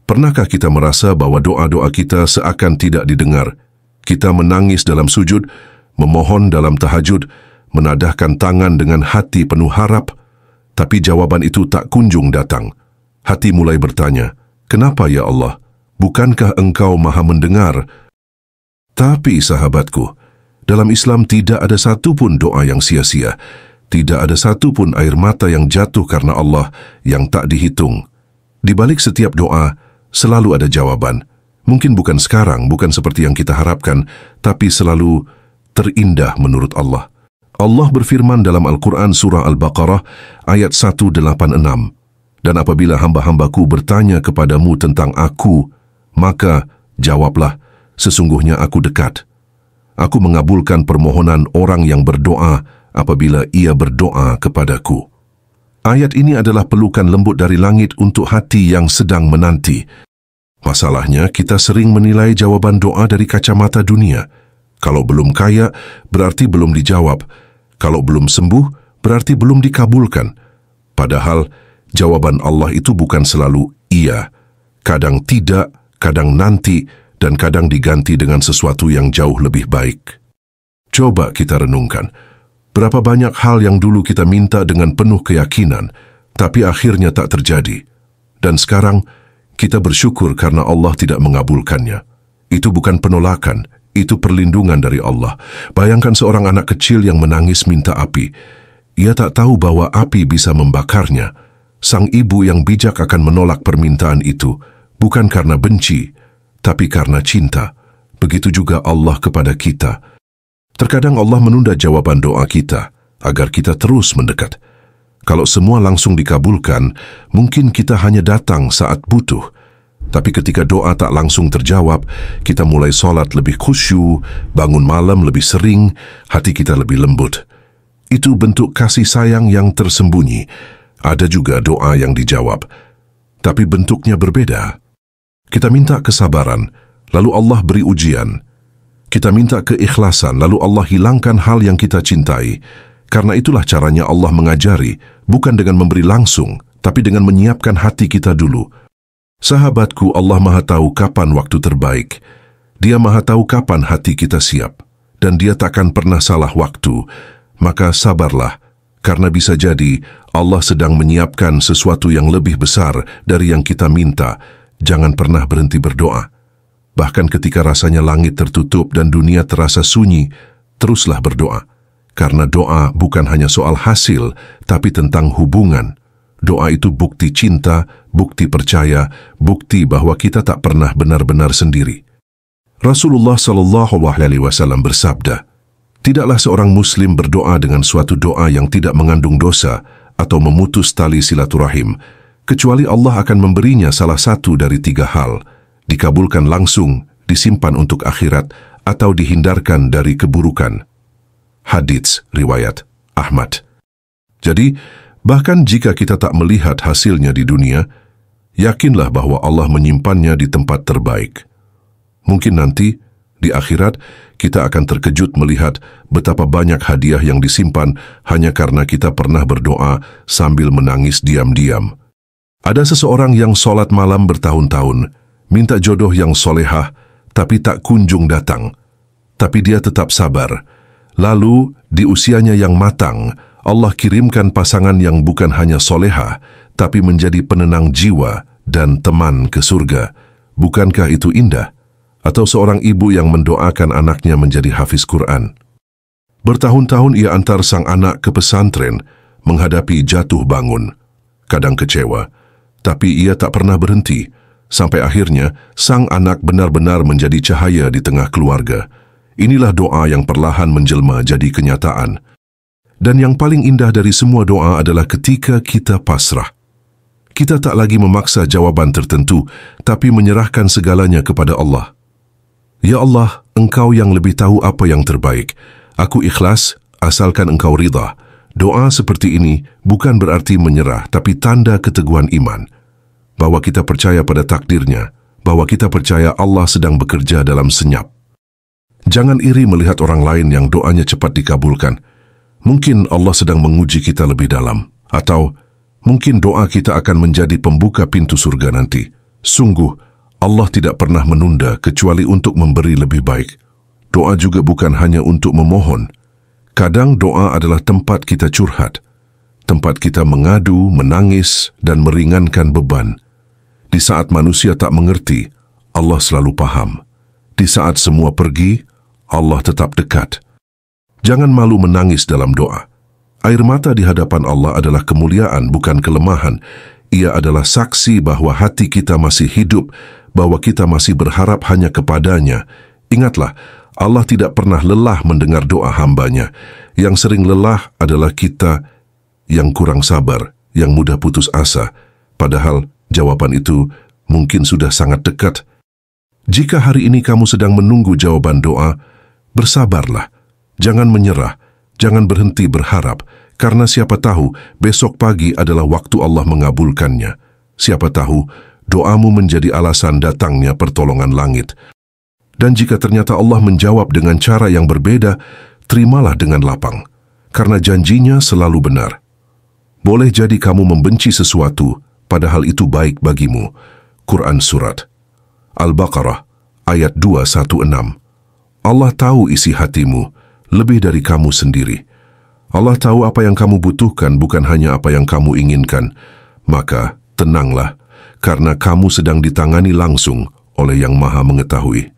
Pernahkah kita merasa bahwa doa-doa kita seakan tidak didengar? Kita menangis dalam sujud, memohon dalam tahajud, menadahkan tangan dengan hati penuh harap, tapi jawaban itu tak kunjung datang. Hati mulai bertanya, "Kenapa ya Allah? Bukankah Engkau Maha Mendengar?" Tapi sahabatku, dalam Islam tidak ada satupun doa yang sia-sia, tidak ada satupun air mata yang jatuh karena Allah yang tak dihitung. Di balik setiap doa, selalu ada jawaban. Mungkin bukan sekarang, bukan seperti yang kita harapkan, tapi selalu terindah menurut Allah. Allah berfirman dalam Al-Quran Surah Al-Baqarah ayat 186, "Dan apabila hamba-hambaku bertanya kepadamu tentang aku, maka jawablah, sesungguhnya aku dekat. Aku mengabulkan permohonan orang yang berdoa apabila ia berdoa kepadaku." Ayat ini adalah pelukan lembut dari langit untuk hati yang sedang menanti. Masalahnya, kita sering menilai jawaban doa dari kacamata dunia. Kalau belum kaya, berarti belum dijawab. Kalau belum sembuh, berarti belum dikabulkan. Padahal, jawaban Allah itu bukan selalu iya. Kadang tidak, kadang nanti, dan kadang diganti dengan sesuatu yang jauh lebih baik. Coba kita renungkan. Berapa banyak hal yang dulu kita minta dengan penuh keyakinan, tapi akhirnya tak terjadi. Dan sekarang, kita bersyukur karena Allah tidak mengabulkannya. Itu bukan penolakan, itu perlindungan dari Allah. Bayangkan seorang anak kecil yang menangis minta api. Ia tak tahu bahwa api bisa membakarnya. Sang ibu yang bijak akan menolak permintaan itu, bukan karena benci, tapi karena cinta. Begitu juga Allah kepada kita. Terkadang Allah menunda jawaban doa kita, agar kita terus mendekat. Kalau semua langsung dikabulkan, mungkin kita hanya datang saat butuh. Tapi ketika doa tak langsung terjawab, kita mulai sholat lebih khusyuk, bangun malam lebih sering, hati kita lebih lembut. Itu bentuk kasih sayang yang tersembunyi. Ada juga doa yang dijawab, tapi bentuknya berbeda. Kita minta kesabaran, lalu Allah beri ujian. Kita minta keikhlasan, lalu Allah hilangkan hal yang kita cintai. Karena itulah caranya Allah mengajari, bukan dengan memberi langsung, tapi dengan menyiapkan hati kita dulu. Sahabatku, Allah Maha tahu kapan waktu terbaik. Dia Maha tahu kapan hati kita siap. Dan Dia takkan pernah salah waktu. Maka sabarlah, karena bisa jadi Allah sedang menyiapkan sesuatu yang lebih besar dari yang kita minta. Jangan pernah berhenti berdoa. Bahkan ketika rasanya langit tertutup dan dunia terasa sunyi, teruslah berdoa. Karena doa bukan hanya soal hasil, tapi tentang hubungan. Doa itu bukti cinta, bukti percaya, bukti bahwa kita tak pernah benar-benar sendiri. Rasulullah SAW bersabda, "Tidaklah seorang muslim berdoa dengan suatu doa yang tidak mengandung dosa atau memutus tali silaturahim, kecuali Allah akan memberinya salah satu dari 3 hal, dikabulkan langsung, disimpan untuk akhirat, atau dihindarkan dari keburukan." Hadits riwayat Ahmad. Jadi, bahkan jika kita tak melihat hasilnya di dunia, yakinlah bahwa Allah menyimpannya di tempat terbaik. Mungkin nanti, di akhirat, kita akan terkejut melihat betapa banyak hadiah yang disimpan hanya karena kita pernah berdoa sambil menangis diam-diam. Ada seseorang yang sholat malam bertahun-tahun, minta jodoh yang solehah, tapi tak kunjung datang. Tapi dia tetap sabar. Lalu, di usianya yang matang, Allah kirimkan pasangan yang bukan hanya solehah, tapi menjadi penenang jiwa dan teman ke surga. Bukankah itu indah? Atau seorang ibu yang mendoakan anaknya menjadi hafiz Quran. Bertahun-tahun ia antar sang anak ke pesantren, menghadapi jatuh bangun. Kadang kecewa, tapi ia tak pernah berhenti. Sampai akhirnya, sang anak benar-benar menjadi cahaya di tengah keluarga. Inilah doa yang perlahan menjelma jadi kenyataan. Dan yang paling indah dari semua doa adalah ketika kita pasrah. Kita tak lagi memaksa jawaban tertentu, tapi menyerahkan segalanya kepada Allah. Ya Allah, Engkau yang lebih tahu apa yang terbaik. Aku ikhlas, asalkan Engkau ridha. Doa seperti ini bukan berarti menyerah, tapi tanda keteguhan iman. Bahwa kita percaya pada takdirnya, bahwa kita percaya Allah sedang bekerja dalam senyap. Jangan iri melihat orang lain yang doanya cepat dikabulkan. Mungkin Allah sedang menguji kita lebih dalam. Atau mungkin doa kita akan menjadi pembuka pintu surga nanti. Sungguh, Allah tidak pernah menunda kecuali untuk memberi lebih baik. Doa juga bukan hanya untuk memohon. Kadang doa adalah tempat kita curhat, tempat kita mengadu, menangis, dan meringankan beban. Di saat manusia tak mengerti, Allah selalu paham. Di saat semua pergi, Allah tetap dekat. Jangan malu menangis dalam doa. Air mata di hadapan Allah adalah kemuliaan, bukan kelemahan. Ia adalah saksi bahwa hati kita masih hidup, bahwa kita masih berharap hanya kepadanya. Ingatlah, Allah tidak pernah lelah mendengar doa hambanya. Yang sering lelah adalah kita yang kurang sabar, yang mudah putus asa. Padahal jawaban itu mungkin sudah sangat dekat. Jika hari ini kamu sedang menunggu jawaban doa, bersabarlah. Jangan menyerah, jangan berhenti berharap, karena siapa tahu besok pagi adalah waktu Allah mengabulkannya. Siapa tahu doamu menjadi alasan datangnya pertolongan langit. Dan jika ternyata Allah menjawab dengan cara yang berbeda, terimalah dengan lapang, karena janjinya selalu benar. Boleh jadi kamu membenci sesuatu, padahal itu baik bagimu. Quran Surat Al-Baqarah ayat 216. Allah tahu isi hatimu lebih dari kamu sendiri. Allah tahu apa yang kamu butuhkan, bukan hanya apa yang kamu inginkan. Maka tenanglah, karena kamu sedang ditangani langsung oleh Yang Maha Mengetahui.